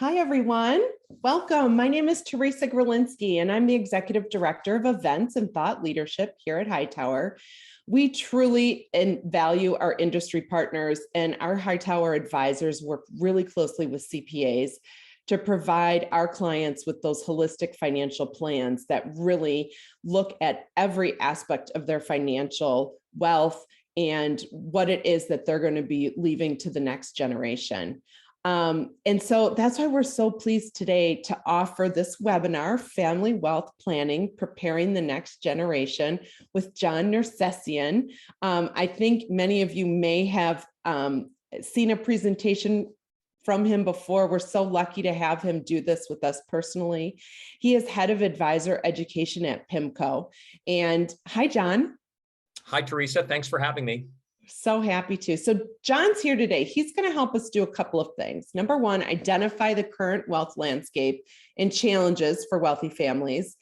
Hi, everyone. Welcome. My name is Teresa Grolinsky, and I'm the Executive Director of Events and Thought Leadership here at Hightower. We truly value our industry partners, and our Hightower advisors work really closely with CPAs to provide our clients with those holistic financial plans that really look at every aspect of their financial wealth and what it is that they're going to be leaving to the next generation. And so that's why we're so pleased today to offer this webinar, Family Wealth Planning, Preparing the Next Generation, with John Nersessian. I think many of you may have seen a presentation from him before. We're so lucky to have him do this with us personally. He is head of advisor education at PIMCO. And hi, John. Hi, Teresa. Thanks for having me. So happy to. So John's here today. He's going to help us do a couple of things. Number one, identify the current wealth landscape and challenges for wealthy families.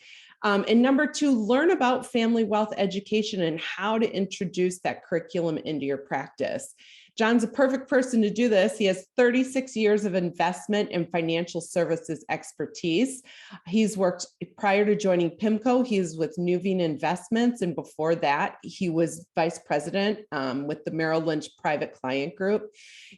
And number two, learn about family wealth education and how to introduce that curriculum into your practice. John's a perfect person to do this. He has 36 years of investment and financial services expertise. He's worked prior to joining PIMCO. He's with Nuveen Investments. And before that, he was vice president with the Merrill Lynch Private Client Group.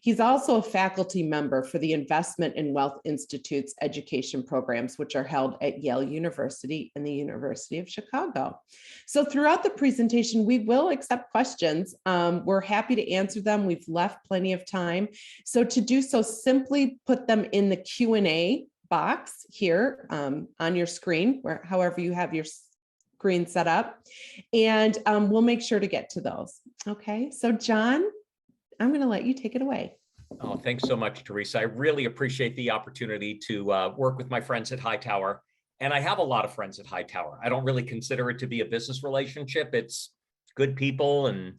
He's also a faculty member for the Investment and Wealth Institute's education programs, which are held at Yale University and the University of Chicago. So throughout the presentation, we will accept questions. We're happy to answer them. We've left plenty of time. So to do so, simply put them in the Q&A box here on your screen, where however you have your screen set up, and we'll make sure to get to those. Okay, so John, I'm going to let you take it away. Oh, thanks so much, Teresa. I really appreciate the opportunity to work with my friends at Hightower. And I have a lot of friends at Hightower. I don't really consider it to be a business relationship. It's good people and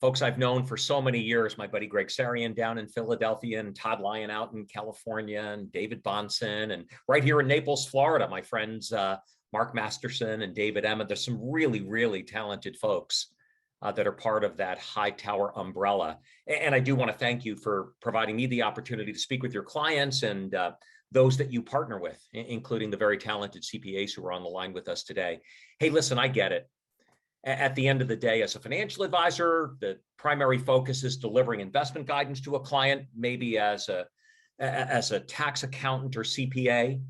folks I've known for so many years. My buddy Greg Sarian down in Philadelphia, and Todd Lyon out in California, and David Bonson, and right here in Naples, Florida, my friends Mark Masterson and David Emmett. There's some really, really talented folks that are part of that Hightower umbrella. And I do want to thank you for providing me the opportunity to speak with your clients and those that you partner with, including the very talented CPAs who are on the line with us today. Hey, listen, I get it. At the end of the day, as a financial advisor, the primary focus is delivering investment guidance to a client. Maybe as a tax accountant or CPA,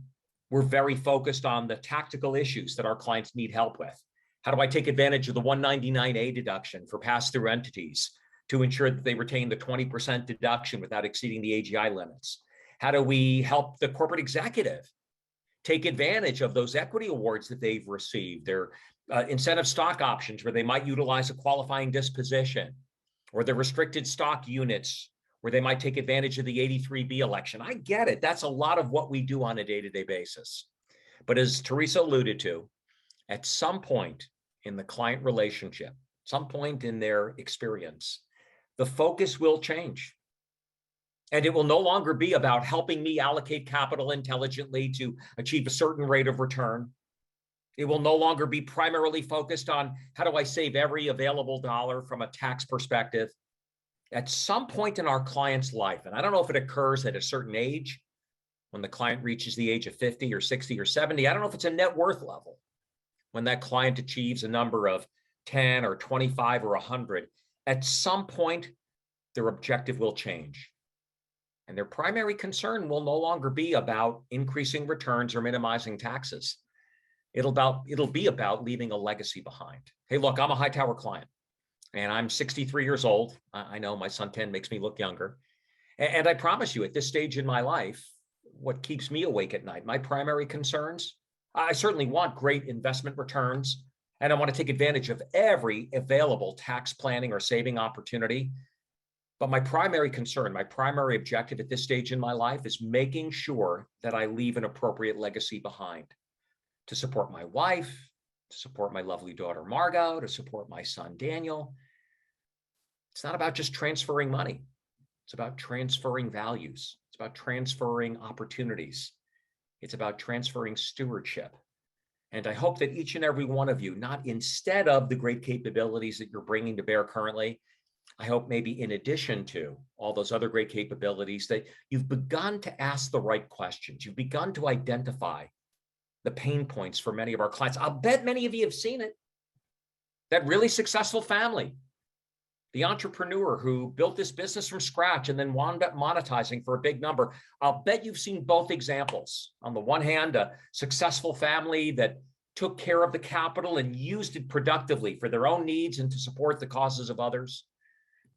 we're very focused on the tactical issues that our clients need help with. How do I take advantage of the 199A deduction for pass-through entities to ensure that they retain the 20% deduction without exceeding the AGI limits? How do we help the corporate executive take advantage of those equity awards that they've received, their incentive stock options where they might utilize a qualifying disposition, or the restricted stock units where they might take advantage of the 83B election? I get it. That's a lot of what we do on a day-to-day basis. But as Teresa alluded to, at some point in the client relationship, some point in their experience, the focus will change. And it will no longer be about helping me allocate capital intelligently to achieve a certain rate of return. It will no longer be primarily focused on how do I save every available dollar from a tax perspective. At some point in our client's life, and I don't know if it occurs at a certain age, when the client reaches the age of 50 or 60 or 70, I don't know if it's a net worth level, when that client achieves a number of 10 or 25 or 100, at some point, their objective will change. And their primary concern will no longer be about increasing returns or minimizing taxes. It'll be about leaving a legacy behind. Hey, look, I'm a Hightower client, and I'm 63 years old. I know my son 10 makes me look younger. And I promise you, at this stage in my life, what keeps me awake at night, my primary concerns, I certainly want great investment returns, and I want to take advantage of every available tax planning or saving opportunity. But my primary concern, my primary objective at this stage in my life is making sure that I leave an appropriate legacy behind to support my wife, to support my lovely daughter, Margot, to support my son, Daniel. It's not about just transferring money. It's about transferring values. It's about transferring opportunities. It's about transferring stewardship. And I hope that each and every one of you, not instead of the great capabilities that you're bringing to bear currently, I hope maybe in addition to all those other great capabilities that you've begun to ask the right questions. You've begun to identify the pain points for many of our clients. I'll bet many of you have seen it. That really successful family, the entrepreneur who built this business from scratch and then wound up monetizing for a big number. I'll bet you've seen both examples. On the one hand, a successful family that took care of the capital and used it productively for their own needs and to support the causes of others.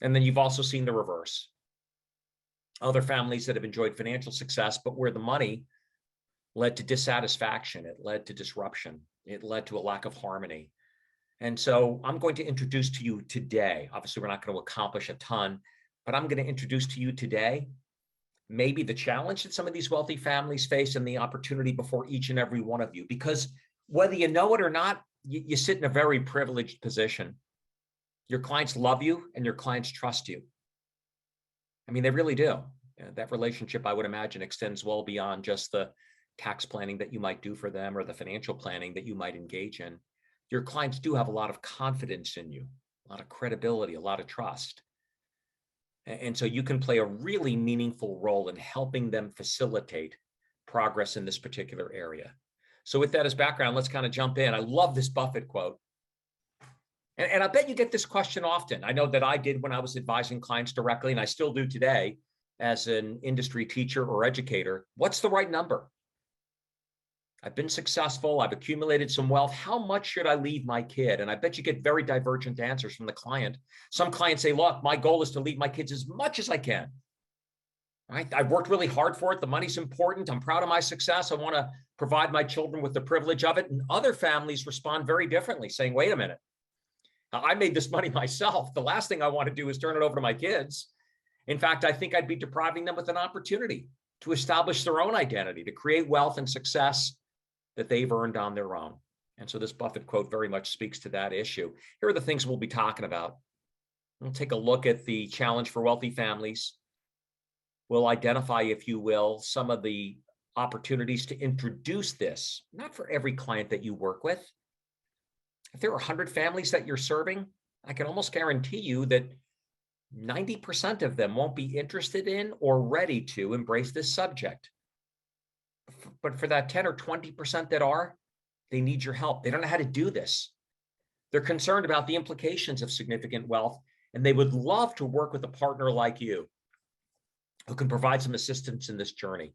And then you've also seen the reverse. Other families that have enjoyed financial success, but where the money led to dissatisfaction, it led to disruption, it led to a lack of harmony. And so I'm going to introduce to you today, obviously we're not going to accomplish a ton, but I'm going to introduce to you today maybe the challenge that some of these wealthy families face and the opportunity before each and every one of you. Because whether you know it or not, you sit in a very privileged position. Your clients love you and your clients trust you. I mean, they really do. That relationship, I would imagine, extends well beyond just the tax planning that you might do for them or the financial planning that you might engage in. Your clients do have a lot of confidence in you, a lot of credibility, a lot of trust. And so you can play a really meaningful role in helping them facilitate progress in this particular area. So with that as background, let's kind of jump in. I love this Buffett quote. And I bet you get this question often. I know that I did when I was advising clients directly, and I still do today as an industry teacher or educator. What's the right number? I've been successful. I've accumulated some wealth. How much should I leave my kid? And I bet you get very divergent answers from the client. Some clients say, look, my goal is to leave my kids as much as I can. Right? I've worked really hard for it. The money's important. I'm proud of my success. I want to provide my children with the privilege of it. And other families respond very differently, saying, wait a minute. I made this money myself. The last thing I want to do is turn it over to my kids. In fact, I think I'd be depriving them with an opportunity to establish their own identity, to create wealth and success that they've earned on their own. And so this Buffett quote very much speaks to that issue. Here are the things we'll be talking about. We'll take a look at the challenge for wealthy families. We'll identify, if you will, some of the opportunities to introduce this, not for every client that you work with. If there are 100 families that you're serving, I can almost guarantee you that 90% of them won't be interested in or ready to embrace this subject. But for that 10 or 20% that are, they need your help. They don't know how to do this. They're concerned about the implications of significant wealth, and they would love to work with a partner like you who can provide some assistance in this journey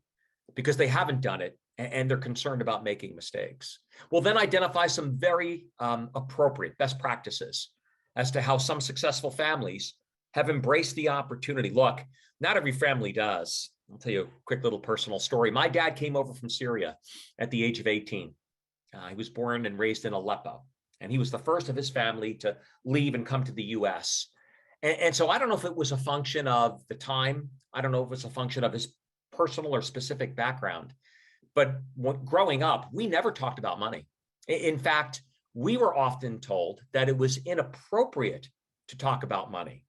because they haven't done it and they're concerned about making mistakes. We'll then identify some very appropriate best practices as to how some successful families have embraced the opportunity. Look, not every family does. I'll tell you a quick little personal story. My dad came over from Syria at the age of 18. He was born and raised in Aleppo, and he was the first of his family to leave and come to the US. And so I don't know if it was a function of the time. I don't know if it was a function of his personal or specific background. But growing up, we never talked about money. In fact, we were often told that it was inappropriate to talk about money.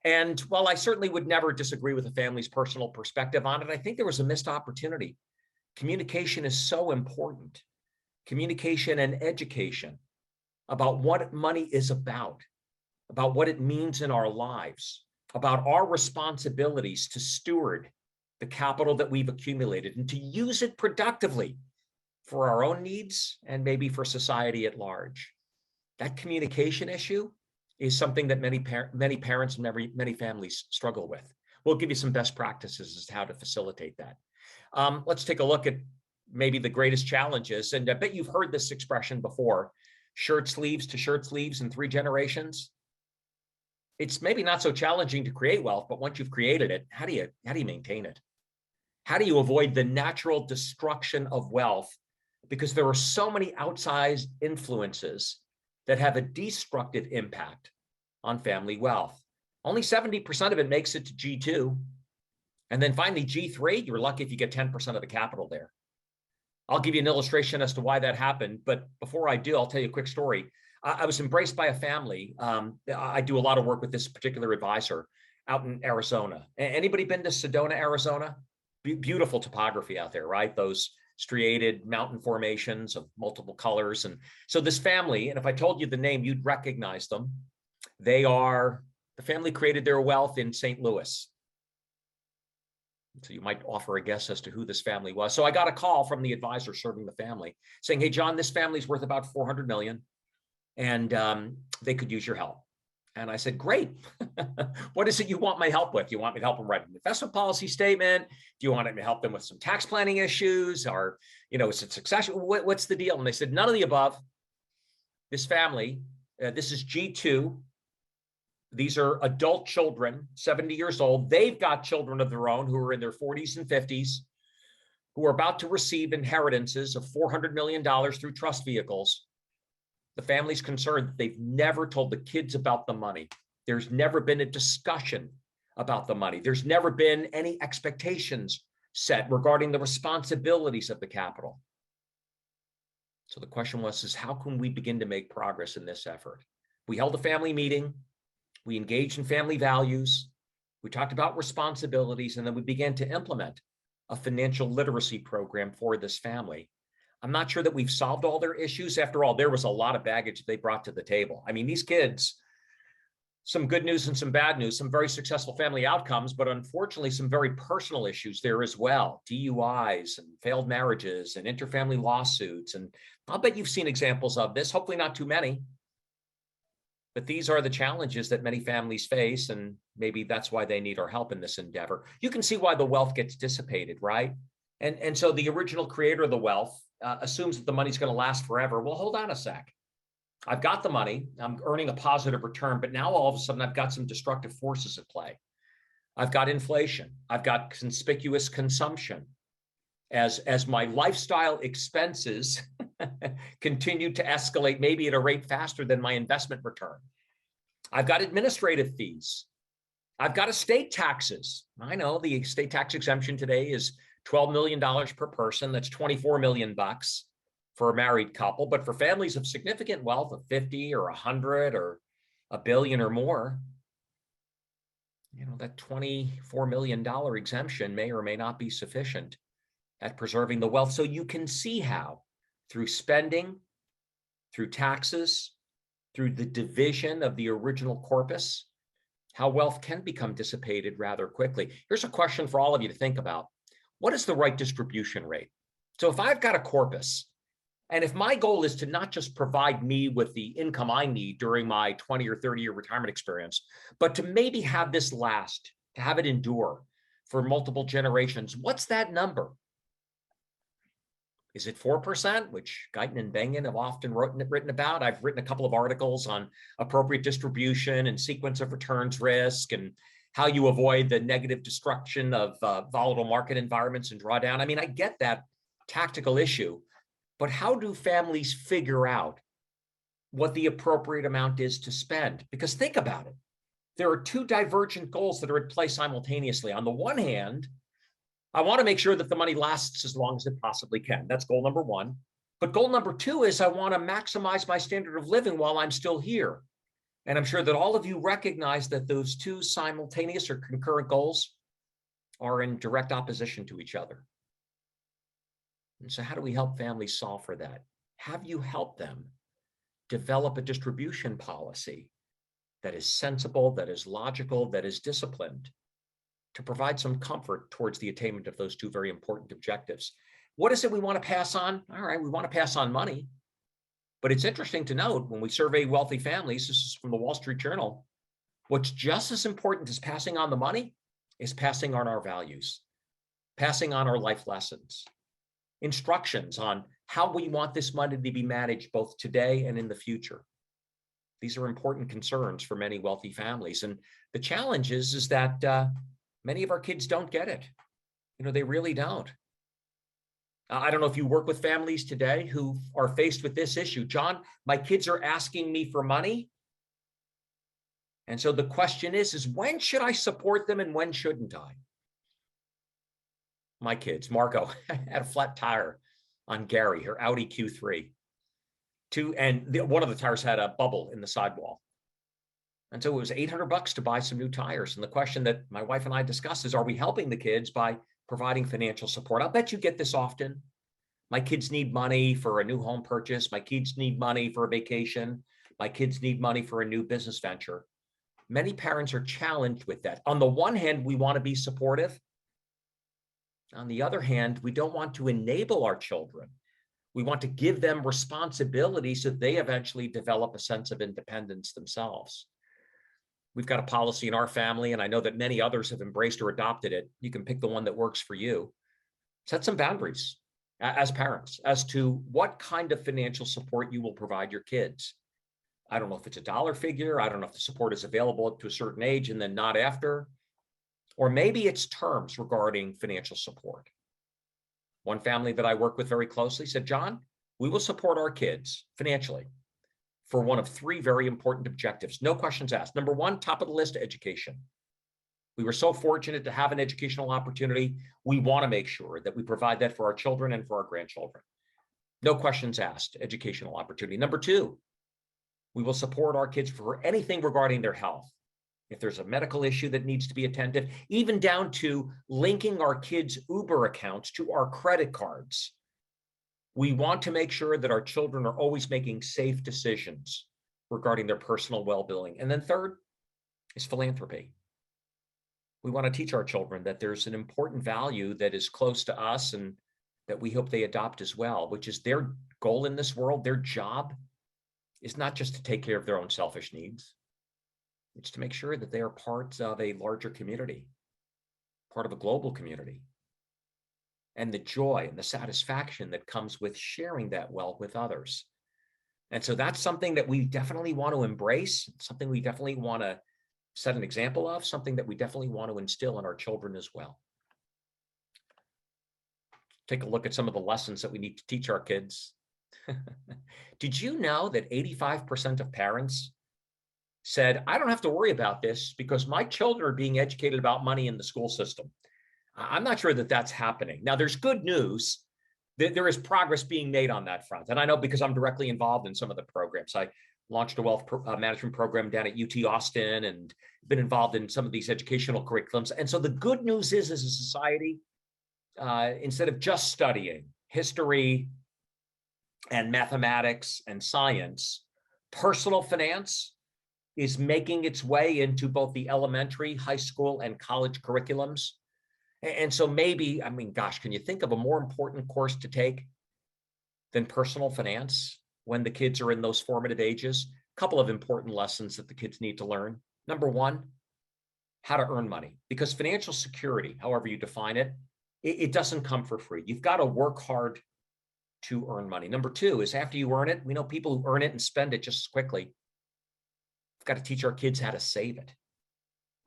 And while I certainly would never disagree with a family's personal perspective on it, I think there was a missed opportunity. Communication is so important. Communication and education about what money is about what it means in our lives, about our responsibilities to steward the capital that we've accumulated and to use it productively for our own needs and maybe for society at large. That communication issue is something that many parents and many families struggle with. We'll give you some best practices as to how to facilitate that. Let's take a look at maybe the greatest challenges. And I bet you've heard this expression before, shirt sleeves to shirt sleeves in 3 generations. It's maybe not so challenging to create wealth, but once you've created it, how do you maintain it? How do you avoid the natural destruction of wealth? Because there are so many outsized influences that have a destructive impact on family wealth. Only 70% of it makes it to G2. And then finally, G3, you're lucky if you get 10% of the capital there. I'll give you an illustration as to why that happened. But before I do, I'll tell you a quick story. I was embraced by a family. I do a lot of work with this particular advisor out in Arizona. Anybody been to Sedona, Arizona? Beautiful topography out there, right? Those striated mountain formations of multiple colors. And so this family, and if I told you the name, you'd recognize them. They are The family created their wealth in St. Louis. So you might offer a guess as to who this family was. So I got a call from the advisor serving the family saying, hey, John, this family's worth about 400 million and they could use your help. And I said, great. What is it you want my help with? Do you want me to help them write an investment policy statement? Do you want me to help them with some tax planning issues? Or, is it succession? What's the deal? And they said, none of the above. This family, this is G2. These are adult children, 70 years old. They've got children of their own who are in their 40s and 50s, who are about to receive inheritances of $400 million through trust vehicles. The family's concerned that they've never told the kids about the money. There's never been a discussion about the money. There's never been any expectations set regarding the responsibilities of the capital. So the question was, how can we begin to make progress in this effort? We held a family meeting. We engaged in family values. We talked about responsibilities, and then we began to implement a financial literacy program for this family. I'm not sure that we've solved all their issues. After all, there was a lot of baggage they brought to the table. I mean, these kids, some good news and some bad news, some very successful family outcomes, but unfortunately, some very personal issues there as well. DUIs and failed marriages and interfamily lawsuits. And I'll bet you've seen examples of this, hopefully not too many. But these are the challenges that many families face, and maybe that's why they need our help in this endeavor. You can see why the wealth gets dissipated, right? And so the original creator of the wealth assumes that the money's going to last forever. Well, hold on a sec. I've got the money. I'm earning a positive return, but now all of a sudden I've got some destructive forces at play. I've got inflation. I've got conspicuous consumption. As my lifestyle expenses continue to escalate, maybe at a rate faster than my investment return. I've got administrative fees. I've got estate taxes. I know the estate tax exemption today is $12 million per person. That's 24 million bucks for a married couple. But for families of significant wealth of 50 or 100 or $1 billion or more, that $24 million exemption may or may not be sufficient at preserving the wealth. So you can see how through spending, through taxes, through the division of the original corpus, how wealth can become dissipated rather quickly. Here's a question for all of you to think about. What is the right distribution rate? So if I've got a corpus, and if my goal is to not just provide me with the income I need during my 20 or 30-year retirement experience, but to maybe have this last, to have it endure for multiple generations, what's that number? Is it 4%, which Guyton and Bengen have often written about? I've written a couple of articles on appropriate distribution and sequence of returns risk and how you avoid the negative destruction of volatile market environments and drawdown. I mean, I get that tactical issue, but how do families figure out what the appropriate amount is to spend? Because think about it. There are two divergent goals that are at play simultaneously. On the one hand, I want to make sure that the money lasts as long as it possibly can. That's goal number one. But goal number two is I want to maximize my standard of living while I'm still here. And I'm sure that all of you recognize that those two simultaneous or concurrent goals are in direct opposition to each other. And so how do we help families solve for that? Have you helped them develop a distribution policy that is sensible, that is logical, that is disciplined, to provide some comfort towards the attainment of those two very important objectives? What is it we want to pass on? All right, we want to pass on money. But it's interesting to note when we survey wealthy families, this is from the Wall Street Journal, what's just as important as passing on the money is passing on our values, passing on our life lessons, instructions on how we want this money to be managed both today and in the future. These are important concerns for many wealthy families. And the challenge is that many of our kids don't get it. They really don't. I don't know if you work with families today who are faced with this issue. John, my kids are asking me for money. And so the question is when should I support them and when shouldn't I? My kids, Marco, had a flat tire on Gary, her Audi Q3. One of the tires had a bubble in the sidewall. And so it was $800 to buy some new tires. And the question that my wife and I discussed is, are we helping the kids by providing financial support? I'll bet you get this often. My kids need money for a new home purchase. My kids need money for a vacation. My kids need money for a new business venture. Many parents are challenged with that. On the one hand, we want to be supportive. On the other hand, we don't want to enable our children. We want to give them responsibility so they eventually develop a sense of independence themselves. We've got a policy in our family, and I know that many others have embraced or adopted it. You can pick the one that works for you. Set some boundaries as parents as to what kind of financial support you will provide your kids. I don't know if it's a dollar figure. I don't know if the support is available up to a certain age and then not after. Or maybe it's terms regarding financial support. One family that I work with very closely said, John, we will support our kids financially for one of three very important objectives. No questions asked. Number one, top of the list, education. We were so fortunate to have an educational opportunity. We want to make sure that we provide that for our children and for our grandchildren. No questions asked, educational opportunity. Number two, we will support our kids for anything regarding their health. If there's a medical issue that needs to be attended, even down to linking our kids' Uber accounts to our credit cards. We want to make sure that our children are always making safe decisions regarding their personal well-being. And then third is philanthropy. We want to teach our children that there's an important value that is close to us and that we hope they adopt as well, which is their goal in this world, their job is not just to take care of their own selfish needs. It's to make sure that they are part of a larger community, part of a global community, and the joy and the satisfaction that comes with sharing that wealth with others. And so that's something that we definitely want to embrace, something we definitely want to set an example of, something that we definitely want to instill in our children as well. Take a look at some of the lessons that we need to teach our kids. Did you know that 85% of parents said, I don't have to worry about this because my children are being educated about money in the school system? I'm not sure that that's happening. Now, there's good news that there is progress being made on that front. And I know because I'm directly involved in some of the programs. I launched a wealth management program down at UT Austin and been involved in some of these educational curriculums. And so the good news is, as a society, instead of just studying history and mathematics and science, personal finance is making its way into both the elementary, high school, and college curriculums. And so maybe, I mean, gosh, can you think of a more important course to take than personal finance when the kids are in those formative ages? A couple of important lessons that the kids need to learn. Number one, how to earn money, because financial security, however you define it, it doesn't come for free. You've got to work hard to earn money. Number two is after you earn it, we know people who earn it and spend it just as quickly. We've got to teach our kids how to save it,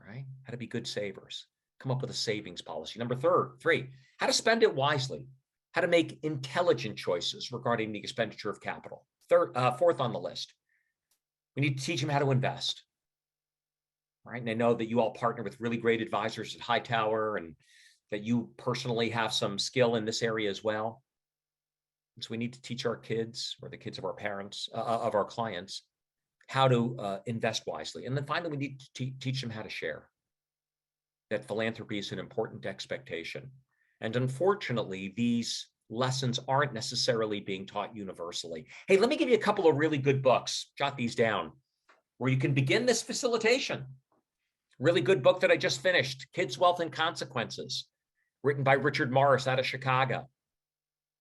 right? How to be good savers. Come up with a savings policy. Number three, how to spend it wisely, how to make intelligent choices regarding the expenditure of capital. Fourth on the list, we need to teach them how to invest, right? And I know that you all partner with really great advisors at Hightower and that you personally have some skill in this area as well. And so we need to teach our kids, or the kids of our parents, of our clients, how to invest wisely. And then finally, we need to teach them how to share. That philanthropy is an important expectation. And unfortunately, these lessons aren't necessarily being taught universally. Hey, let me give you a couple of really good books. Jot these down where you can begin this facilitation. Really good book that I just finished, Kids, Wealth, and Consequences, written by Richard Morris out of Chicago.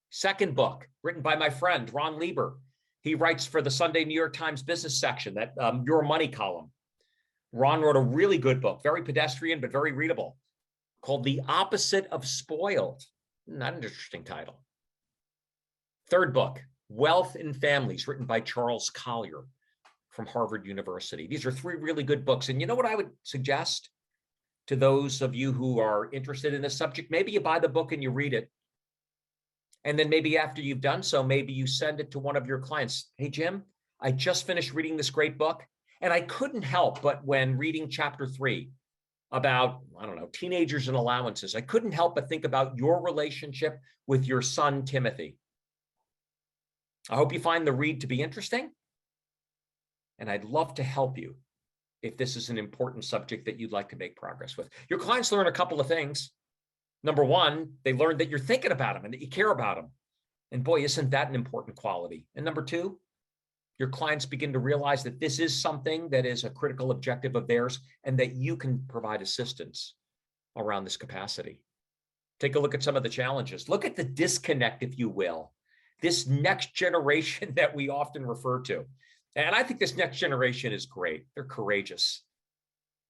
Second book, written by my friend, Ron Lieber. He writes for the Sunday New York Times business section, that Your Money column. Ron wrote a really good book, very pedestrian, but very readable, called The Opposite of Spoiled. Not an interesting title. Third book, Wealth in Families, written by Charles Collier from Harvard University. These are three really good books. And you know what I would suggest to those of you who are interested in this subject? Maybe you buy the book and you read it. And then maybe after you've done so, maybe you send it to one of your clients. Hey, Jim, I just finished reading this great book. And I couldn't help but when reading chapter 3 about, I don't know, teenagers and allowances, I couldn't help but think about your relationship with your son, Timothy. I hope you find the read to be interesting. And I'd love to help you if this is an important subject that you'd like to make progress with. Your clients learn a couple of things. Number one, they learn that you're thinking about them and that you care about them. And boy, isn't that an important quality? And number two, Your clients begin to realize that this is something that is a critical objective of theirs and that you can provide assistance around this capacity. Take a look at some of the challenges. Look at the disconnect, if you will, this next generation that we often refer to. And I think this next generation is great. They're courageous.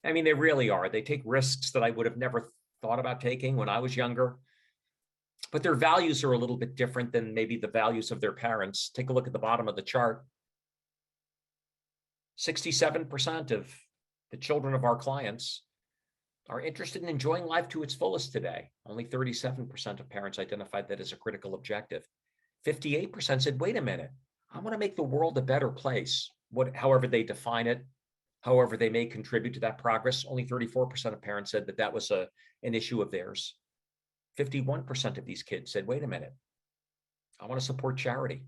I mean, they really are. They take risks that I would have never thought about taking when I was younger. But their values are a little bit different than maybe the values of their parents. Take a look at the bottom of the chart. 67% of the children of our clients are interested in enjoying life to its fullest today. Only 37% of parents identified that as a critical objective. 58% said, wait a minute, I want to make the world a better place, however they define it, however they may contribute to that progress. Only 34% of parents said that that was an issue of theirs. 51% of these kids said, wait a minute, I want to support charity.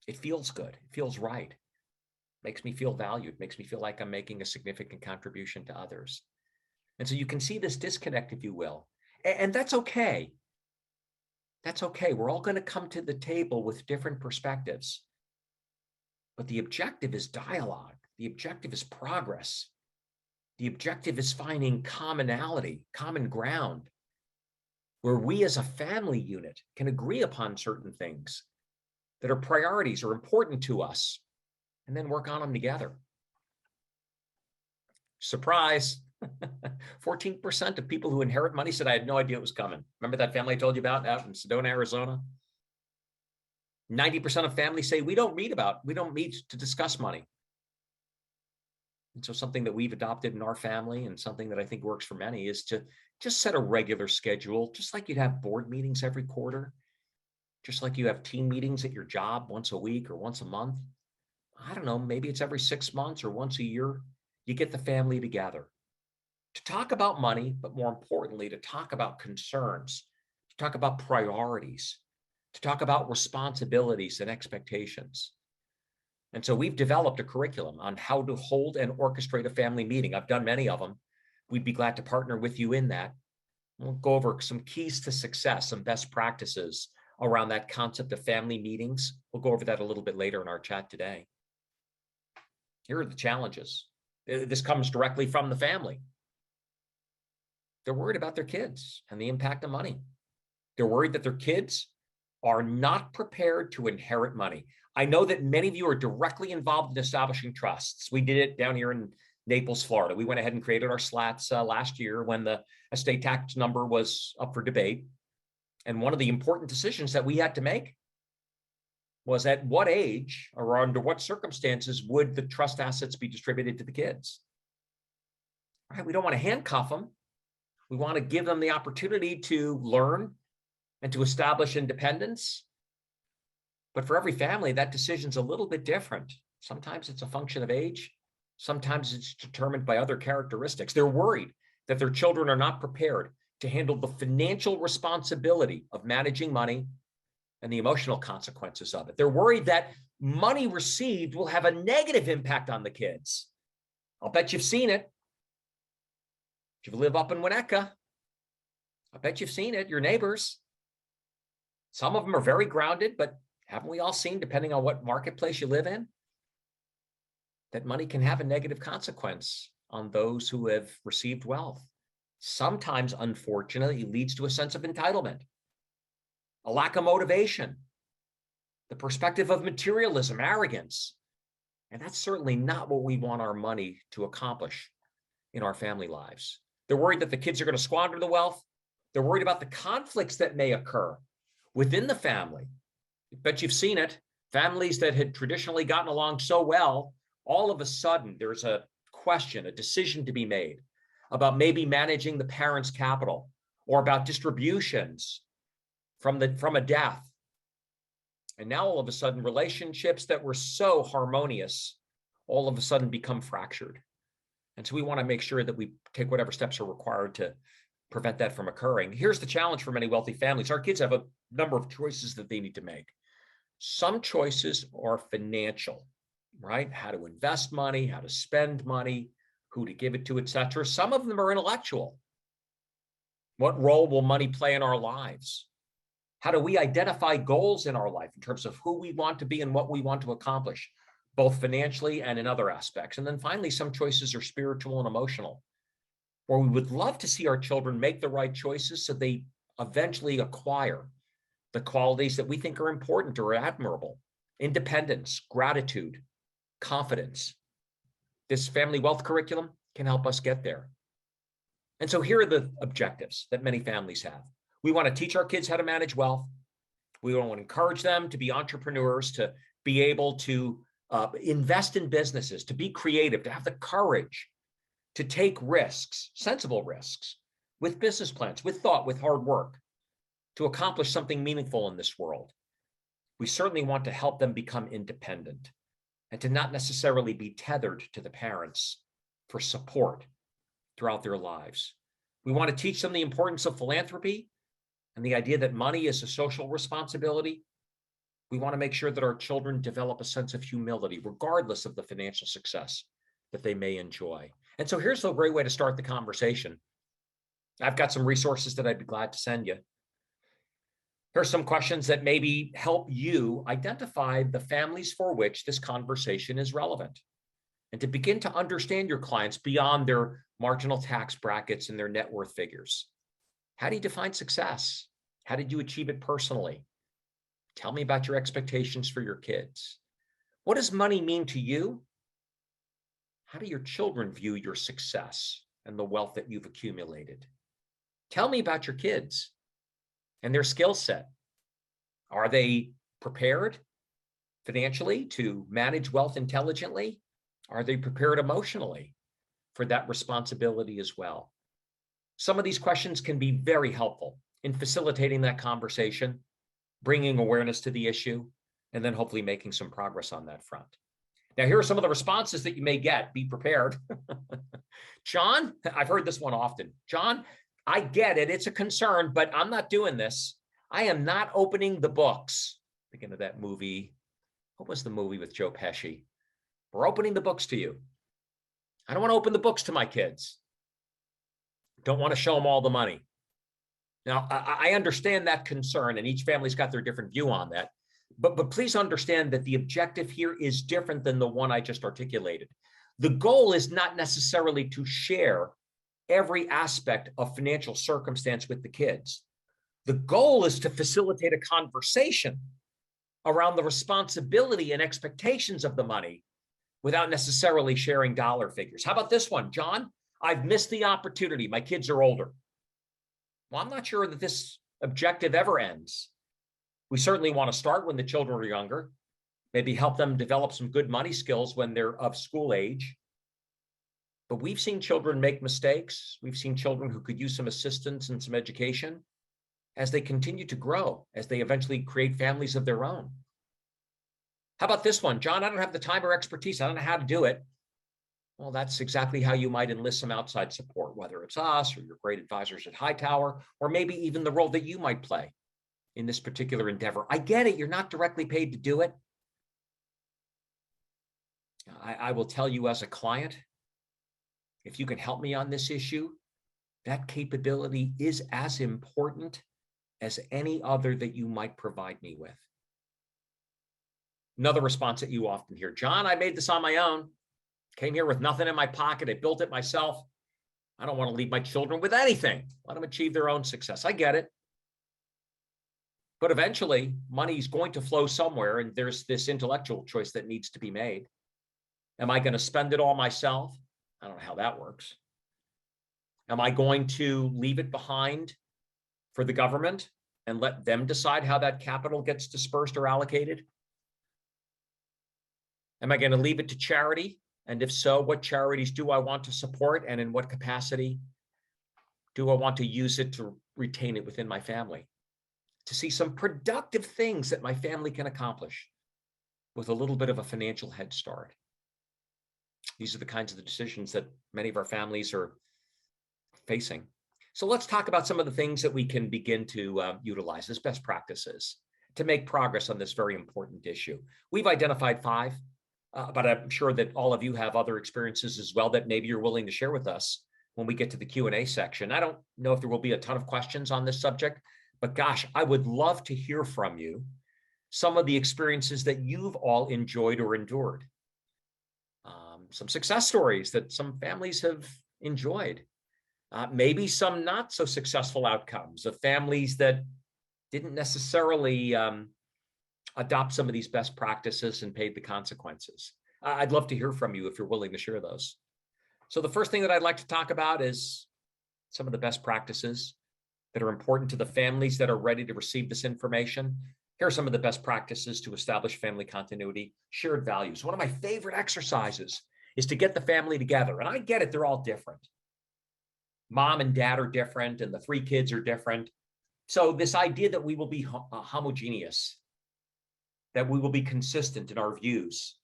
It feels good. It feels right. Makes me feel valued, makes me feel like I'm making a significant contribution to others. And so you can see this disconnect, if you will, and that's okay. That's okay. We're all going to come to the table with different perspectives. But the objective is dialogue. The objective is progress. The objective is finding commonality, common ground, where we as a family unit can agree upon certain things that are priorities or important to us, and then work on them together. Surprise. 14% of people who inherit money said, I had no idea it was coming. Remember that family I told you about out in Sedona, Arizona? 90% of families say, we don't meet to discuss money. And so something that we've adopted in our family and something that I think works for many is to just set a regular schedule, just like you'd have board meetings every quarter, just like you have team meetings at your job once a week or once a month. I don't know, maybe it's every 6 months or once a year. You get the family together to talk about money, but more importantly, to talk about concerns, to talk about priorities, to talk about responsibilities and expectations. And so we've developed a curriculum on how to hold and orchestrate a family meeting. I've done many of them. We'd be glad to partner with you in that. We'll go over some keys to success, some best practices around that concept of family meetings. We'll go over that a little bit later in our chat today. Here are the challenges. This comes directly from the family. They're worried about their kids and the impact of money. They're worried that their kids are not prepared to inherit money. I know that many of you are directly involved in establishing trusts. We did it down here in Naples, Florida. We went ahead and created our SLATs last year when the estate tax number was up for debate. And one of the important decisions that we had to make was at what age or under what circumstances would the trust assets be distributed to the kids? All right, we don't want to handcuff them. We want to give them the opportunity to learn and to establish independence. But for every family, that decision's a little bit different. Sometimes it's a function of age. Sometimes it's determined by other characteristics. They're worried that their children are not prepared to handle the financial responsibility of managing money and the emotional consequences of it. They're worried that money received will have a negative impact on the kids. I'll bet you've seen it. If you live up in Winnetka, I bet you've seen it, your neighbors. Some of them are very grounded, but haven't we all seen, depending on what marketplace you live in, that money can have a negative consequence on those who have received wealth? Sometimes, unfortunately, it leads to a sense of entitlement, a lack of motivation, the perspective of materialism, arrogance. And that's certainly not what we want our money to accomplish in our family lives. They're worried that the kids are going to squander the wealth. They're worried about the conflicts that may occur within the family. I bet you've seen it. Families that had traditionally gotten along so well, all of a sudden there's a question, a decision to be made about maybe managing the parents' capital or about distributions from a death. And now all of a sudden relationships that were so harmonious all of a sudden become fractured. And so we want to make sure that we take whatever steps are required to prevent that from occurring. Here's the challenge for many wealthy families. Our kids have a number of choices that they need to make. Some choices are financial, right? How to invest money, how to spend money, who to give it to, etc. Some of them are intellectual. What role will money play in our lives? How do we identify goals in our life in terms of who we want to be and what we want to accomplish? both financially and in other aspects. And then finally, some choices are spiritual and emotional, where we would love to see our children make the right choices so they eventually acquire the qualities that we think are important or admirable: independence, gratitude, confidence. This family wealth curriculum can help us get there. And so here are the objectives that many families have. We want to teach our kids how to manage wealth. We want to encourage them to be entrepreneurs, to be able to invest in businesses, to be creative, to have the courage to take risks, sensible risks, with business plans, with thought, with hard work, to accomplish something meaningful in this world. We certainly want to help them become independent and to not necessarily be tethered to the parents for support throughout their lives. We want to teach them the importance of philanthropy and the idea that money is a social responsibility. We want to make sure that our children develop a sense of humility, regardless of the financial success that they may enjoy. And so here's a great way to start the conversation. I've got some resources that I'd be glad to send you. Here's some questions that maybe help you identify the families for which this conversation is relevant, and to begin to understand your clients beyond their marginal tax brackets and their net worth figures. How do you define success? How did you achieve it personally? Tell me about your expectations for your kids. What does money mean to you? How do your children view your success and the wealth that you've accumulated? Tell me about your kids and their skill set. Are they prepared financially to manage wealth intelligently? Are they prepared emotionally for that responsibility as well? Some of these questions can be very helpful in facilitating that conversation, bringing awareness to the issue, and then hopefully making some progress on that front. Now, here are some of the responses that you may get. Be prepared. John, I've heard this one often. John, I get it. It's a concern, but I'm not doing this. I am not opening the books. Thinking of that movie. What was the movie with Joe Pesci? We're opening the books to you. I don't want to open the books to my kids. Don't want to show them all the money. Now, I understand that concern, and each family's got their different view on that. But please understand that the objective here is different than the one I just articulated. The goal is not necessarily to share every aspect of financial circumstance with the kids. The goal is to facilitate a conversation around the responsibility and expectations of the money without necessarily sharing dollar figures. How about this one, John? I've missed the opportunity. My kids are older. Well, I'm not sure that this objective ever ends. We certainly want to start when the children are younger, maybe help them develop some good money skills when they're of school age. But we've seen children make mistakes. We've seen children who could use some assistance and some education as they continue to grow, as they eventually create families of their own. How about this one? John, I don't have the time or expertise. I don't know how to do it. Well, that's exactly how you might enlist some outside support, whether it's us or your great advisors at Hightower, or maybe even the role that you might play in this particular endeavor. I get it. You're not directly paid to do it. I will tell you as a client, if you can help me on this issue, that capability is as important as any other that you might provide me with. Another response that you often hear, John, I made this on my own. Came here with nothing in my pocket. I built it myself. I don't want to leave my children with anything. Let them achieve their own success. I get it. But eventually, money is going to flow somewhere, and there's this intellectual choice that needs to be made. Am I going to spend it all myself? I don't know how that works. Am I going to leave it behind for the government and let them decide how that capital gets dispersed or allocated? Am I going to leave it to charity? And if so, what charities do I want to support, and in what capacity do I want to use it to retain it within my family? To see some productive things that my family can accomplish with a little bit of a financial head start. These are the kinds of the decisions that many of our families are facing. So let's talk about some of the things that we can begin to utilize as best practices to make progress on this very important issue. We've identified 5, but I'm sure that all of you have other experiences as well that maybe you're willing to share with us when we get to the Q&A section. I don't know if there will be a ton of questions on this subject, but gosh, I would love to hear from you some of the experiences that you've all enjoyed or endured. some success stories that some families have enjoyed. Maybe some not so successful outcomes of families that didn't necessarily adopt some of these best practices and paid the consequences. I'd love to hear from you if you're willing to share those. So the first thing that I'd like to talk about is some of the best practices that are important to the families that are ready to receive this information. Here are some of the best practices to establish family continuity. Shared values. One of my favorite exercises is to get the family together. And I get it, they're all different. Mom and dad are different, and the 3 kids are different. So this idea that we will be homogeneous, that we will be consistent in our views.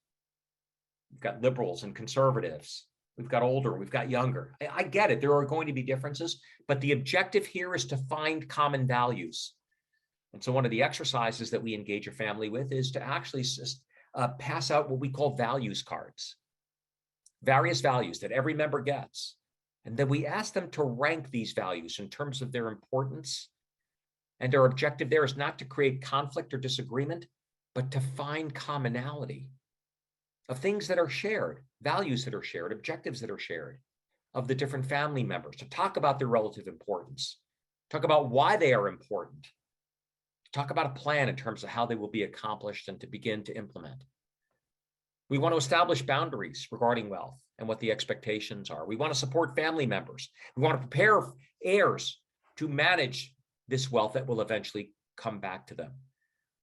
We've got liberals and conservatives. We've got older, we've got younger. I get it, there are going to be differences, but the objective here is to find common values. And so one of the exercises that we engage your family with is to actually pass out what we call values cards. Various values that every member gets. And then we ask them to rank these values in terms of their importance. And our objective there is not to create conflict or disagreement, but to find commonality of things that are shared, values that are shared, objectives that are shared of the different family members, to talk about their relative importance, talk about why they are important, talk about a plan in terms of how they will be accomplished and to begin to implement. We want to establish boundaries regarding wealth and what the expectations are. We want to support family members. We want to prepare heirs to manage this wealth that will eventually come back to them.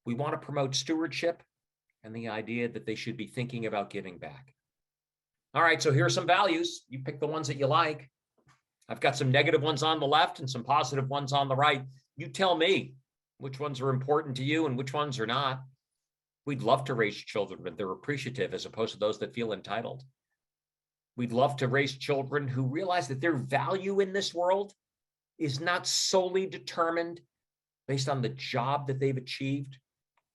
We want to promote stewardship and the idea that they should be thinking about giving back. All right, so here are some values. You pick the ones that you like. I've got some negative ones on the left and some positive ones on the right. You tell me which ones are important to you and which ones are not. We'd love to raise children that they're appreciative as opposed to those that feel entitled. We'd love to raise children who realize that their value in this world is not solely determined based on the job that they've achieved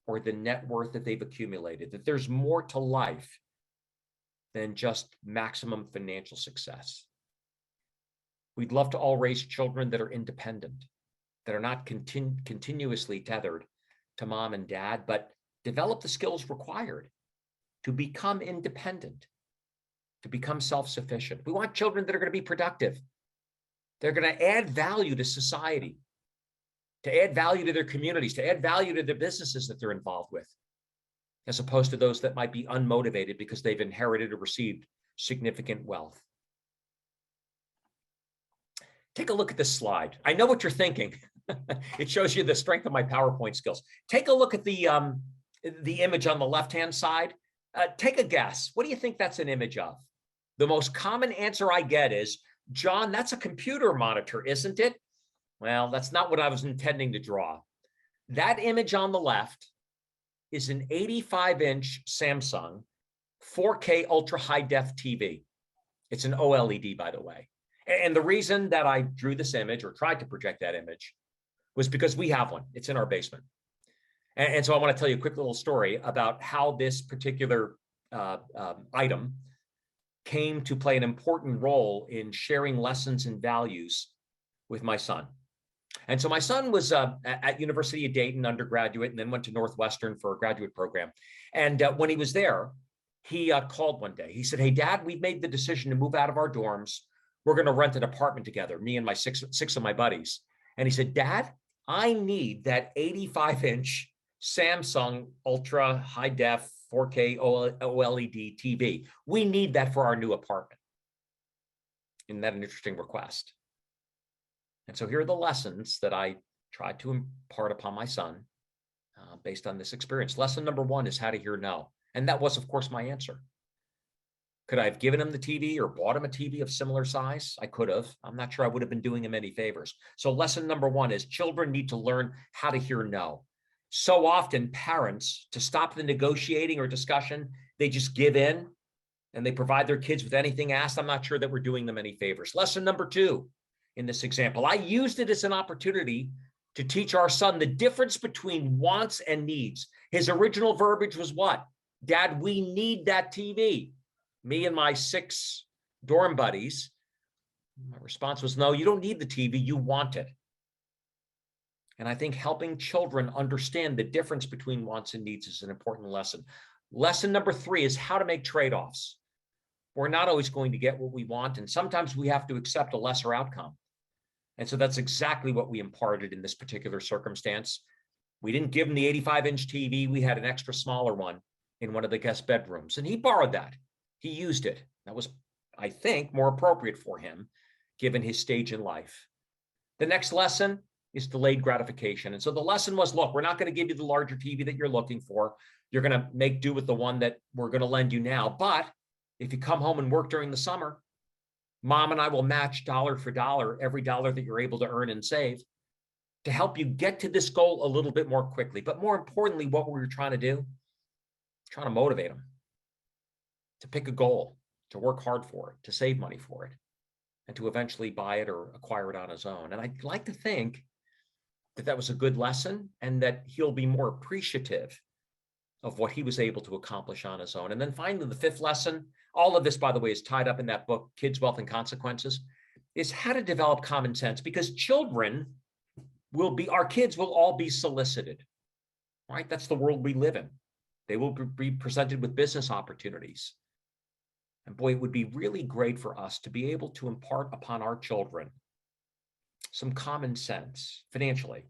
or the net worth that they've accumulated, that there's more to life than just maximum financial success. We'd love to all raise children that are independent, that are not continuously tethered to mom and dad, but develop the skills required to become independent, to become self-sufficient. We want children that are going to be productive. They're going to add value to society, to add value to their communities, to add value to the businesses that they're involved with, as opposed to those that might be unmotivated because they've inherited or received significant wealth. Take a look at this slide. I know what you're thinking. It shows you the strength of my PowerPoint skills. Take a look at the image on the left-hand side. Take a guess. What do you think that's an image of? The most common answer I get is, John, that's a computer monitor, isn't it? Well, that's not what I was intending to draw. That image on the left is an 85-inch Samsung 4K ultra high def TV. It's an OLED, by the way. And the reason that I drew this image or tried to project that image was because we have one. It's in our basement. And so I want to tell you a quick little story about how this particular item came to play an important role in sharing lessons and values with my son. And so my son was at University of Dayton undergraduate and then went to Northwestern for a graduate program. And when he was there, he called one day. He said, "Hey, Dad, we've made the decision to move out of our dorms. We're going to rent an apartment together, me and my six of my buddies." And he said, "Dad, I need that 85-inch Samsung ultra high def 4K OLED TV. We need that for our new apartment." Isn't that an interesting request? And so here are the lessons that I tried to impart upon my son based on this experience. Lesson number 1 is how to hear no. And that was, of course, my answer. Could I have given him the TV or bought him a TV of similar size? I could have. I'm not sure I would have been doing him any favors. So lesson number 1 is children need to learn how to hear no. So often parents, to stop the negotiating or discussion, they just give in and they provide their kids with anything asked. I'm not sure that we're doing them any favors. Lesson number 2 in this example, I used it as an opportunity to teach our son the difference between wants and needs. His original verbiage was what? "Dad, we need that TV." Me and my 6 dorm buddies, my response was, "No, you don't need the TV, you want it." And I think helping children understand the difference between wants and needs is an important lesson. Lesson number 3 is how to make trade-offs. we're not always going to get what we want. And sometimes we have to accept a lesser outcome. And so that's exactly what we imparted in this particular circumstance. We didn't give him the 85-inch TV. We had an extra smaller one in one of the guest bedrooms, and he borrowed that. He used it. That was, I think, more appropriate for him, given his stage in life. The next lesson is delayed gratification. And so the lesson was, look, we're not going to give you the larger TV that you're looking for. You're going to make do with the one that we're going to lend you now. But if you come home and work during the summer, Mom and I will match dollar for dollar every dollar that you're able to earn and save to help you get to this goal a little bit more quickly. But more importantly, what we were trying to do, trying to motivate them to pick a goal, to work hard for it, to save money for it, and to eventually buy it or acquire it on his own. And I'd like to think that that was a good lesson and that he'll be more appreciative of what he was able to accomplish on his own. And then finally, the fifth lesson, all of this, by the way, is tied up in that book, Kids, Wealth, and Consequences, is how to develop common sense, because our kids will all be solicited, right? That's the world we live in. They will be presented with business opportunities. And boy, it would be really great for us to be able to impart upon our children some common sense financially,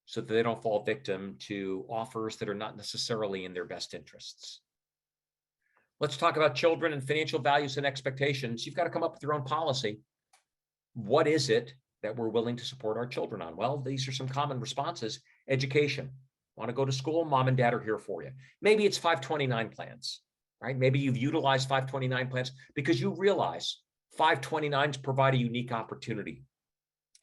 so that they don't fall victim to offers that are not necessarily in their best interests. Let's talk about children and financial values and expectations. You've got to come up with your own policy. What is it that we're willing to support our children on? Well, these are some common responses. Education. Want to go to school? Mom and dad are here for you. Maybe it's 529 plans, right? Maybe you've utilized 529 plans because you realize 529s provide a unique opportunity.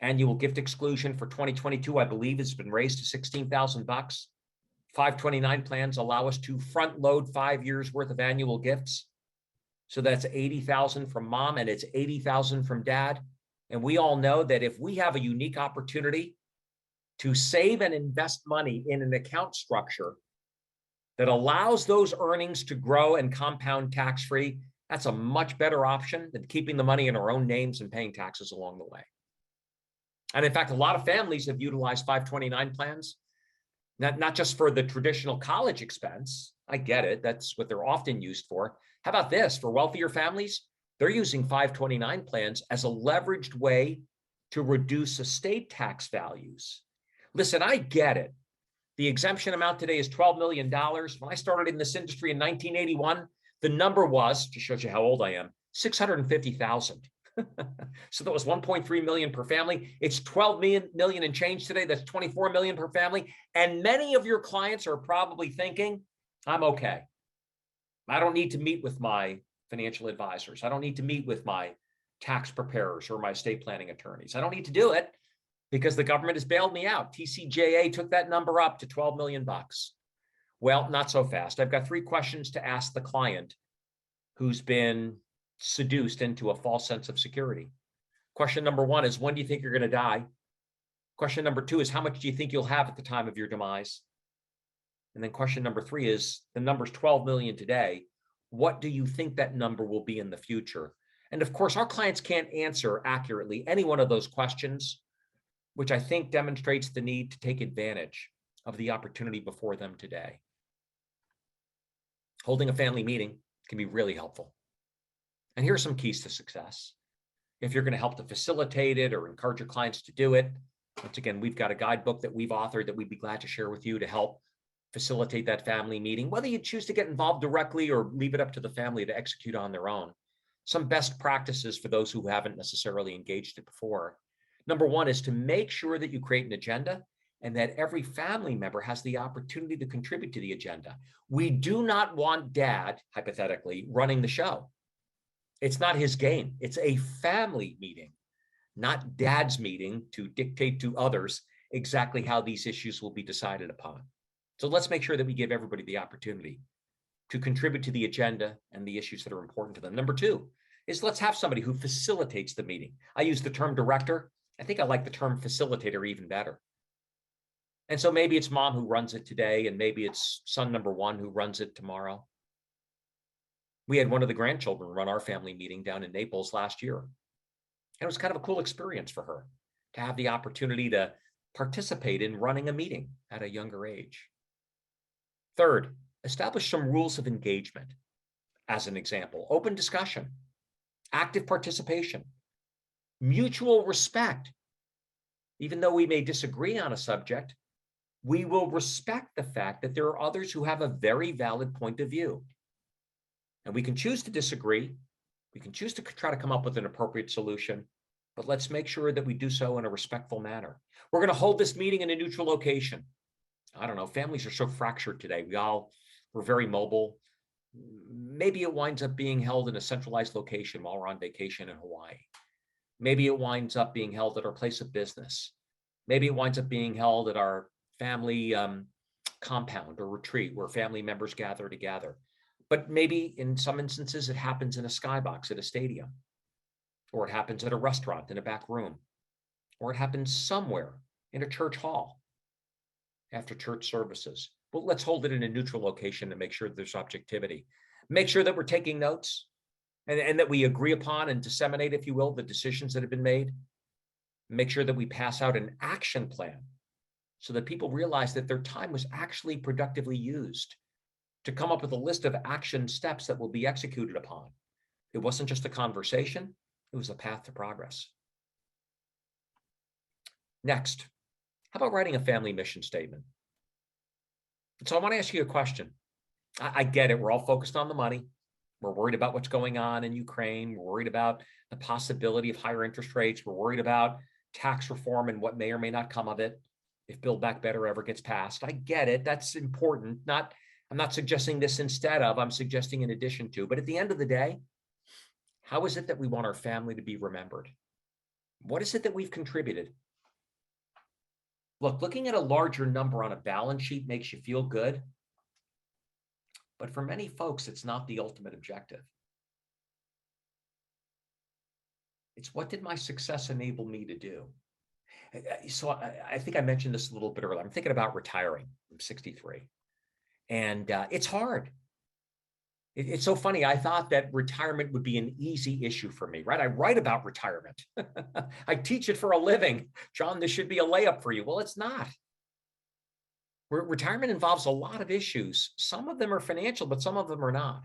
Annual gift exclusion for 2022, I believe, has been raised to $16,000. 529 plans allow us to front load 5 years worth of annual gifts. So that's 80,000 from mom and it's 80,000 from dad. And we all know that if we have a unique opportunity to save and invest money in an account structure that allows those earnings to grow and compound tax-free, that's a much better option than keeping the money in our own names and paying taxes along the way. And in fact, a lot of families have utilized 529 plans, not just for the traditional college expense. I get it. That's what they're often used for. How about this? For wealthier families, they're using 529 plans as a leveraged way to reduce estate tax values. Listen, I get it. The exemption amount today is $12 million. When I started in this industry in 1981, the number was, just shows you how old I am, 650,000. So that was 1.3 million per family. It's 12 million and change today. That's 24 million per family. And many of your clients are probably thinking, I'm okay. I don't need to meet with my financial advisors. I don't need to meet with my tax preparers or my estate planning attorneys. I don't need to do it because the government has bailed me out. TCJA took that number up to 12 million bucks. Well, not so fast. I've got 3 questions to ask the client who's been seduced into a false sense of security. Question number 1 is, when do you think you're going to die? Question number 2 is, how much do you think you'll have at the time of your demise? And then question number 3 is, the number's 12 million today. What do you think that number will be in the future? And of course, our clients can't answer accurately any one of those questions, which I think demonstrates the need to take advantage of the opportunity before them today. Holding a family meeting can be really helpful. And here are some keys to success. If you're going to help to facilitate it or encourage your clients to do it, once again, we've got a guidebook that we've authored that we'd be glad to share with you to help facilitate that family meeting, whether you choose to get involved directly or leave it up to the family to execute on their own. Some best practices for those who haven't necessarily engaged it before. Number 1 is to make sure that you create an agenda and that every family member has the opportunity to contribute to the agenda. We do not want dad, hypothetically, running the show. It's not his game. It's a family meeting, not dad's meeting to dictate to others exactly how these issues will be decided upon. So let's make sure that we give everybody the opportunity to contribute to the agenda and the issues that are important to them. Number 2 is, let's have somebody who facilitates the meeting. I use the term director. I think I like the term facilitator even better. And so maybe it's mom who runs it today, and maybe it's son number 1 who runs it tomorrow. We had one of the grandchildren run our family meeting down in Naples last year. And it was kind of a cool experience for her to have the opportunity to participate in running a meeting at a younger age. Third, establish some rules of engagement. as an example. Open discussion, active participation, mutual respect. Even though we may disagree on a subject, we will respect the fact that there are others who have a very valid point of view. And we can choose to disagree. We can choose to try to come up with an appropriate solution, but let's make sure that we do so in a respectful manner. We're going to hold this meeting in a neutral location. I don't know, families are so fractured today. We're very mobile. Maybe it winds up being held in a centralized location while we're on vacation in Hawaii. Maybe it winds up being held at our place of business. Maybe it winds up being held at our family compound or retreat where family members gather together. But maybe in some instances, it happens in a skybox at a stadium, or it happens at a restaurant in a back room, or it happens somewhere in a church hall after church services. Well, let's hold it in a neutral location to make sure there's objectivity. Make sure that we're taking notes and that we agree upon and disseminate, if you will, the decisions that have been made. Make sure that we pass out an action plan so that people realize that their time was actually productively used to come up with a list of action steps that will be executed upon. It wasn't just a conversation, it was a path to progress. Next, how about writing a family mission statement? So I want to ask you a question. I get it. We're all focused on the money. We're worried about what's going on in Ukraine. We're worried about the possibility of higher interest rates. We're worried about tax reform and what may or may not come of it if Build Back Better ever gets passed. I get it. That's important. I'm not suggesting this instead of, I'm suggesting in addition to. But at the end of the day, how is it that we want our family to be remembered? What is it that we've contributed? Look, looking at a larger number on a balance sheet makes you feel good. But for many folks, it's not the ultimate objective. It's what did my success enable me to do? So I think I mentioned this a little bit earlier. I'm thinking about retiring. I'm 63. And it's hard. It's so funny. I thought that retirement would be an easy issue for me, right? I write about retirement. I teach it for a living. John, this should be a layup for you. Well, it's not. Retirement involves a lot of issues. Some of them are financial, but some of them are not.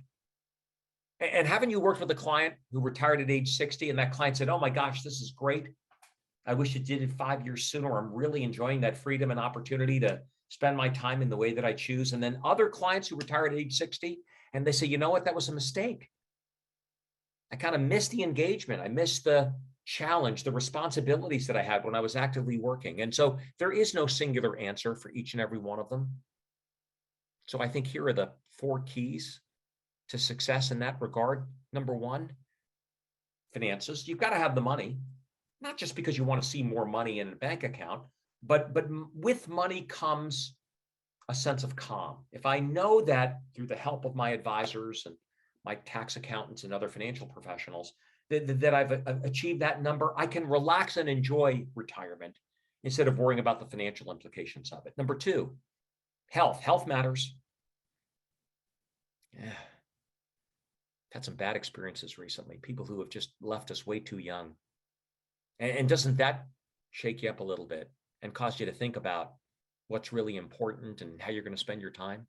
And haven't you worked with a client who retired at age 60 and that client said, oh my gosh, this is great. I wish it did it 5 years sooner. I'm really enjoying that freedom and opportunity to spend my time in the way that I choose. And then other clients who retire at age 60 and they say, you know what, that was a mistake. I kind of missed the engagement. I missed the challenge, the responsibilities that I had when I was actively working. And so there is no singular answer for each and every one of them. So I think here are the 4 keys to success in that regard. Number 1, finances. You've got to have the money, not just because you want to see more money in a bank account, but with money comes a sense of calm. If I know that through the help of my advisors and my tax accountants and other financial professionals, that I've achieved that number, I can relax and enjoy retirement instead of worrying about the financial implications of it. Number 2, health. Health matters. Yeah. Had some bad experiences recently, people who have just left us way too young. And doesn't that shake you up a little bit and cause you to think about what's really important and how you're going to spend your time?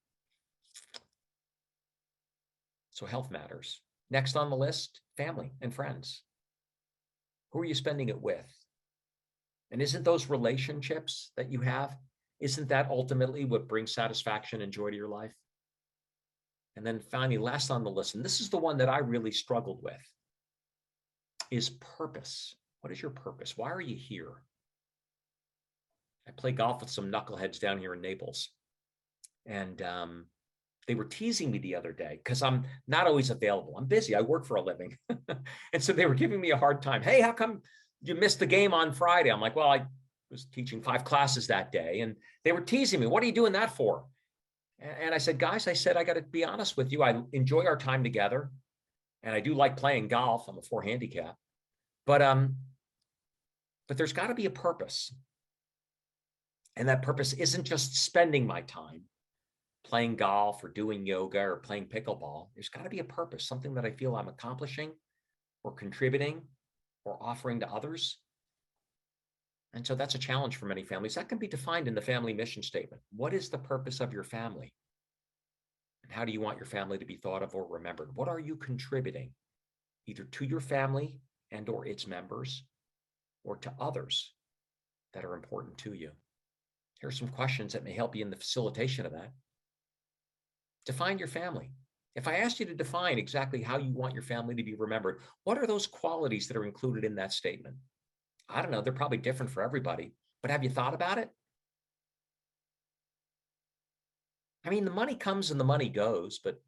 So health matters. Next on the list, family and friends. Who are you spending it with? And isn't those relationships that you have, isn't that ultimately what brings satisfaction and joy to your life? And then finally, last on the list, and this is the one that I really struggled with, is purpose. What is your purpose? Why are you here? I play golf with some knuckleheads down here in Naples. And they were teasing me the other day because I'm not always available. I'm busy. I work for a living. And so they were giving me a hard time. Hey, how come you missed the game on Friday? I'm like, well, I was teaching 5 classes that day. And they were teasing me. What are you doing that for? And I said, guys, I got to be honest with you. I enjoy our time together. And I do like playing golf. I'm a 4 handicap. But there's got to be a purpose. And that purpose isn't just spending my time playing golf or doing yoga or playing pickleball. There's got to be a purpose, something that I feel I'm accomplishing or contributing or offering to others. And so that's a challenge for many families. That can be defined in the family mission statement. What is the purpose of your family? And how do you want your family to be thought of or remembered? What are you contributing either to your family and or its members or to others that are important to you? Here are some questions that may help you in the facilitation of that. Define your family. If I asked you to define exactly how you want your family to be remembered, what are those qualities that are included in that statement? I don't know, they're probably different for everybody, but have you thought about it? I mean, the money comes and the money goes, but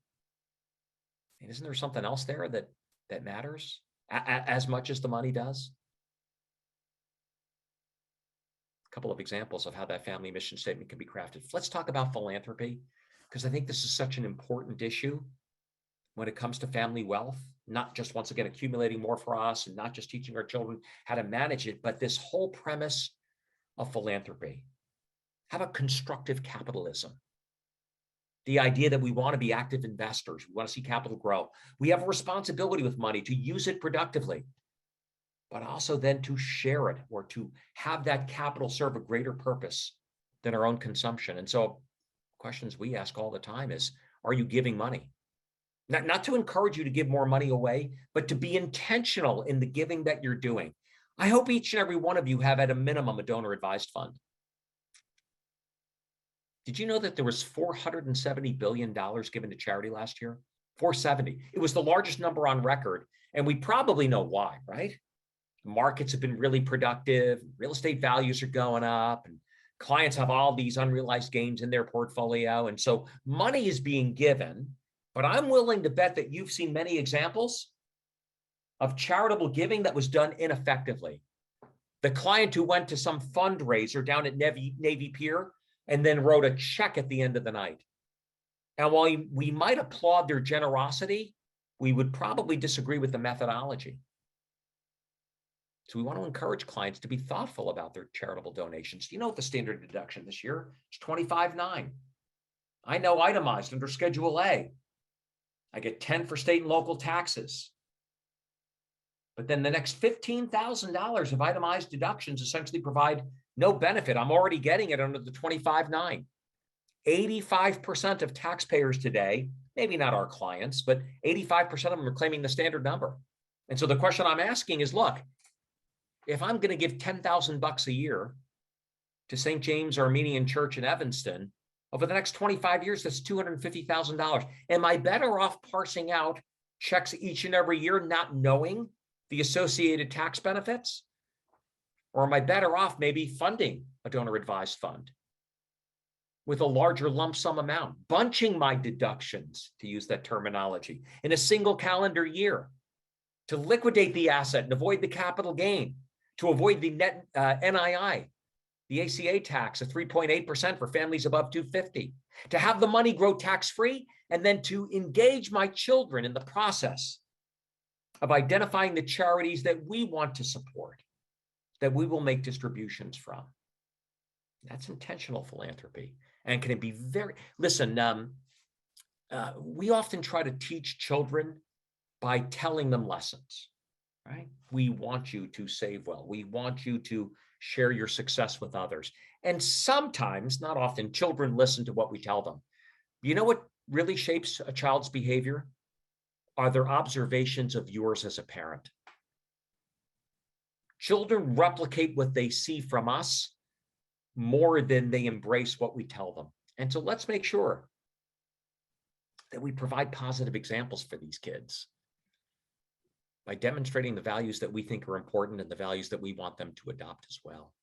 isn't there something else there that matters as much as the money does? A couple of examples of how that family mission statement can be crafted. Let's talk about philanthropy, because I think this is such an important issue when it comes to family wealth, not just, once again, accumulating more for us and not just teaching our children how to manage it, but this whole premise of philanthropy. How about constructive capitalism? The idea that we want to be active investors, we want to see capital grow. We have a responsibility with money to use it productively, but also then to share it or to have that capital serve a greater purpose than our own consumption. And so questions we ask all the time is, are you giving money? Not to encourage you to give more money away, but to be intentional in the giving that you're doing. I hope each and every one of you have at a minimum a donor advised fund. Did you know that there was $470 billion given to charity last year? 470. It was the largest number on record. And we probably know why, right? Markets have been really productive. Real estate values are going up and clients have all these unrealized gains in their portfolio. And so money is being given, but I'm willing to bet that you've seen many examples of charitable giving that was done ineffectively. The client who went to some fundraiser down at Navy Pier and then wrote a check at the end of the night. And while we might applaud their generosity, we would probably disagree with the methodology. So we want to encourage clients to be thoughtful about their charitable donations. Do you know what the standard deduction this year? It's $25,900. I know itemized under Schedule A. I get $10 for state and local taxes. But then the next $15,000 of itemized deductions essentially provide no benefit. I'm already getting it under the $25,900. 85% of taxpayers today, maybe not our clients, but 85% of them are claiming the standard number. And so the question I'm asking is, look, if I'm going to give $10,000 a year to St. James Armenian Church in Evanston, over the next 25 years, that's $250,000. Am I better off parsing out checks each and every year, not knowing the associated tax benefits? Or am I better off maybe funding a donor advised fund with a larger lump sum amount, bunching my deductions, to use that terminology, in a single calendar year to liquidate the asset and avoid the capital gain, to avoid the net NII, the ACA tax of 3.8% for families above 250, to have the money grow tax-free, and then to engage my children in the process of identifying the charities that we want to support, that we will make distributions from. That's intentional philanthropy. And can it be very, listen, we often try to teach children by telling them lessons, right? We want you to save well. We want you to share your success with others. And sometimes, not often, children listen to what we tell them. You know what really shapes a child's behavior? Are their observations of yours as a parent. Children replicate what they see from us more than they embrace what we tell them. And so let's make sure that we provide positive examples for these kids by demonstrating the values that we think are important and the values that we want them to adopt as well.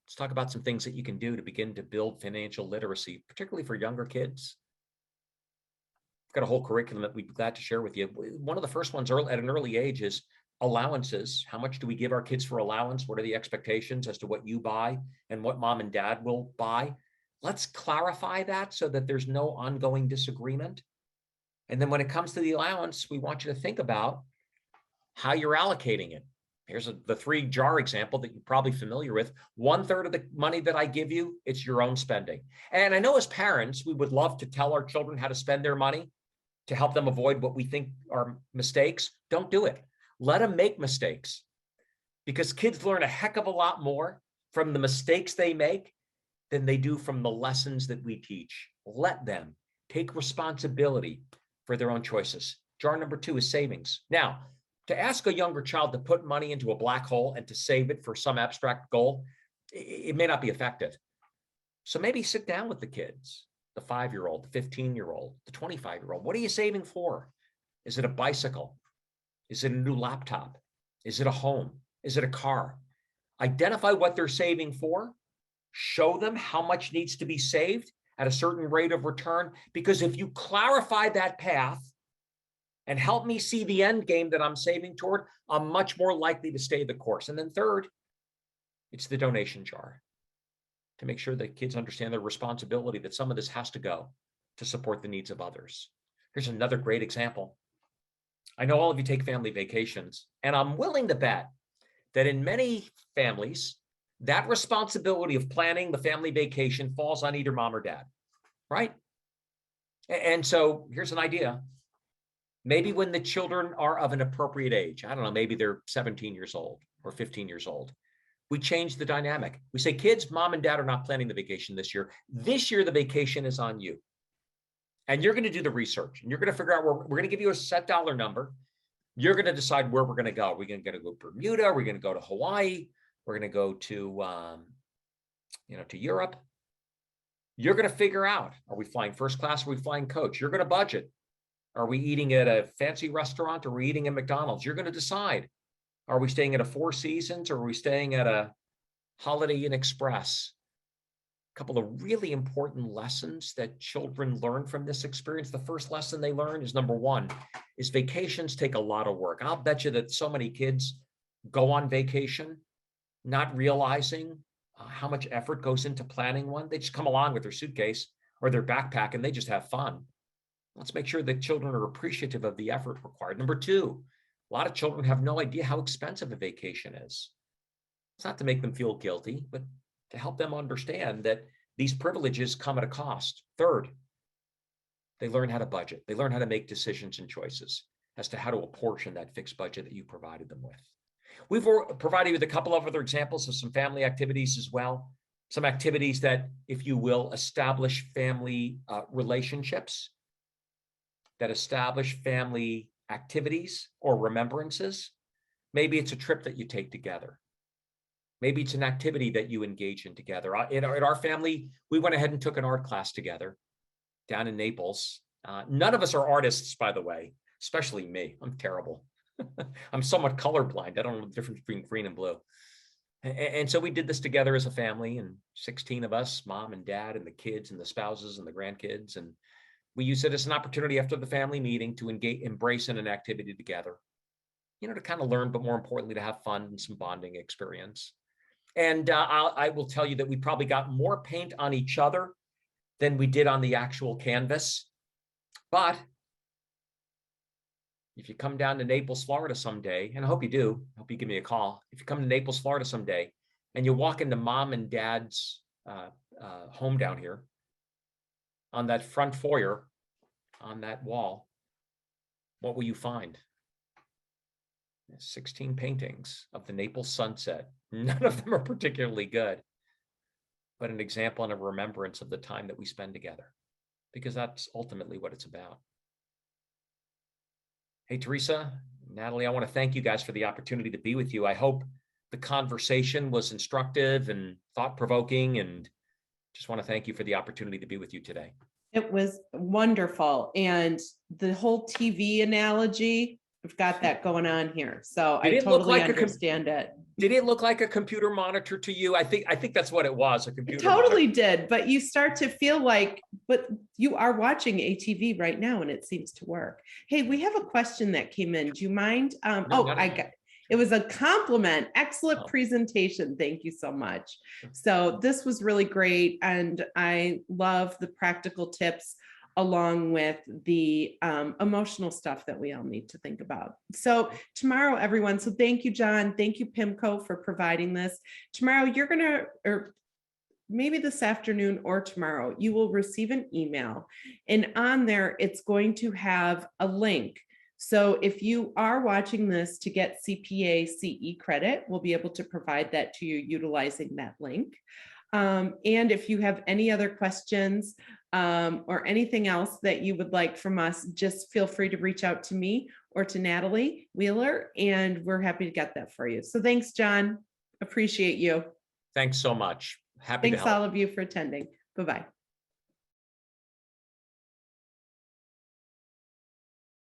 Let's talk about some things that you can do to begin to build financial literacy, particularly for younger kids. I've got a whole curriculum that we'd be glad to share with you. One of the first ones at an early age is allowances. How much do we give our kids for allowance? What are the expectations as to what you buy and what mom and dad will buy? Let's clarify that so that there's no ongoing disagreement. And then when it comes to the allowance, we want you to think about how you're allocating it. Here's the 3-jar example that you're probably familiar with. 1/3 of the money that I give you, it's your own spending. And I know as parents, we would love to tell our children how to spend their money to help them avoid what we think are mistakes. Don't do it. Let them make mistakes, because kids learn a heck of a lot more from the mistakes they make than they do from the lessons that we teach. Let them take responsibility for their own choices. Jar number 2 is savings. Now, to ask a younger child to put money into a black hole and to save it for some abstract goal, it may not be effective. So maybe sit down with the kids, the 5-year-old, the 15-year-old, the 25-year-old. What are you saving for? Is it a bicycle? Is it a new laptop? Is it a home? Is it a car? Identify what they're saving for. Show them how much needs to be saved at a certain rate of return. Because if you clarify that path and help me see the end game that I'm saving toward, I'm much more likely to stay the course. And then third, it's the donation jar, to make sure that kids understand their responsibility, that some of this has to go to support the needs of others. Here's another great example. I know all of you take family vacations, and I'm willing to bet that in many families, that responsibility of planning the family vacation falls on either mom or dad, right? And so here's an idea. Maybe when the children are of an appropriate age, I don't know, maybe they're 17 years old or 15 years old, we change the dynamic. We say, kids, mom and dad are not planning the vacation this year. This year, the vacation is on you. And you're going to do the research, and you're going to figure out where we're going to give you a set dollar number. You're going to decide where we're going to go. Are we going to go to Bermuda? Are we going to go to Hawaii? We're going to go to, to Europe. You're going to figure out, are we flying first class? Are we flying coach? You're going to budget. Are we eating at a fancy restaurant, or are we eating at McDonald's? You're going to decide. Are we staying at a Four Seasons, or are we staying at a Holiday Inn Express? A couple of really important lessons that children learn from this experience. The first lesson they learn is, number one, is vacations take a lot of work. I'll bet you that so many kids go on vacation not realizing how much effort goes into planning one. They just come along with their suitcase or their backpack and they just have fun. Let's make sure that children are appreciative of the effort required. Number two, a lot of children have no idea how expensive a vacation is. It's not to make them feel guilty, but to help them understand that these privileges come at a cost. Third, they learn how to budget. They learn how to make decisions and choices as to how to apportion that fixed budget that you provided them with. We've provided you with a couple of other examples of some family activities as well. Some activities that, if you will, establish family relationships, that establish family activities or remembrances. Maybe it's a trip that you take together. Maybe it's an activity that you engage in together. In our family, we went ahead and took an art class together down in Naples. None of us are artists, by the way, especially me. I'm terrible. I'm somewhat colorblind. I don't know the difference between green and blue. And so we did this together as a family, and 16 of us, mom and dad and the kids and the spouses and the grandkids. And we used it as an opportunity after the family meeting to embrace in an activity together, to kind of learn, but more importantly, to have fun and some bonding experience. And I will tell you that we probably got more paint on each other than we did on the actual canvas. But if you come down to Naples, Florida someday, and I hope you do, I hope you give me a call. If you come to Naples, Florida someday, and you walk into mom and dad's home down here, on that front foyer, on that wall, what will you find? 16 paintings of the Naples sunset. None of them are particularly good, but an example and a remembrance of the time that we spend together, because that's ultimately what it's about. Hey, Teresa, Natalie, I want to thank you guys for the opportunity to be with you. I hope the conversation was instructive and thought-provoking, and just want to thank you for the opportunity to be with you today. It was wonderful. And the whole TV analogy, we've got that going on here. So I totally understand it. Did it look like a computer monitor to you? I think that's what it was, a computer It totally monitor. did, but you start to feel like, but you are watching ATV right now and it seems to work. Hey, we have a question that came in. Do you mind? It was a compliment. Excellent presentation. Thank you so much. So this was really great. And I love the practical tips along with the emotional stuff that we all need to think about. So tomorrow, everyone, so thank you, John. Thank you, PIMCO, for providing this. Tomorrow, you're gonna, or maybe this afternoon or tomorrow, you will receive an email. And on there, it's going to have a link. So if you are watching this to get CPA CE credit, we'll be able to provide that to you utilizing that link. And if you have any other questions or anything else that you would like from us, just feel free to reach out to me or to Natalie Wheeler, and we're happy to get that for you. So thanks, John. Appreciate you. Thanks so much. Happy to Thanks help. all of you for attending. Bye-bye.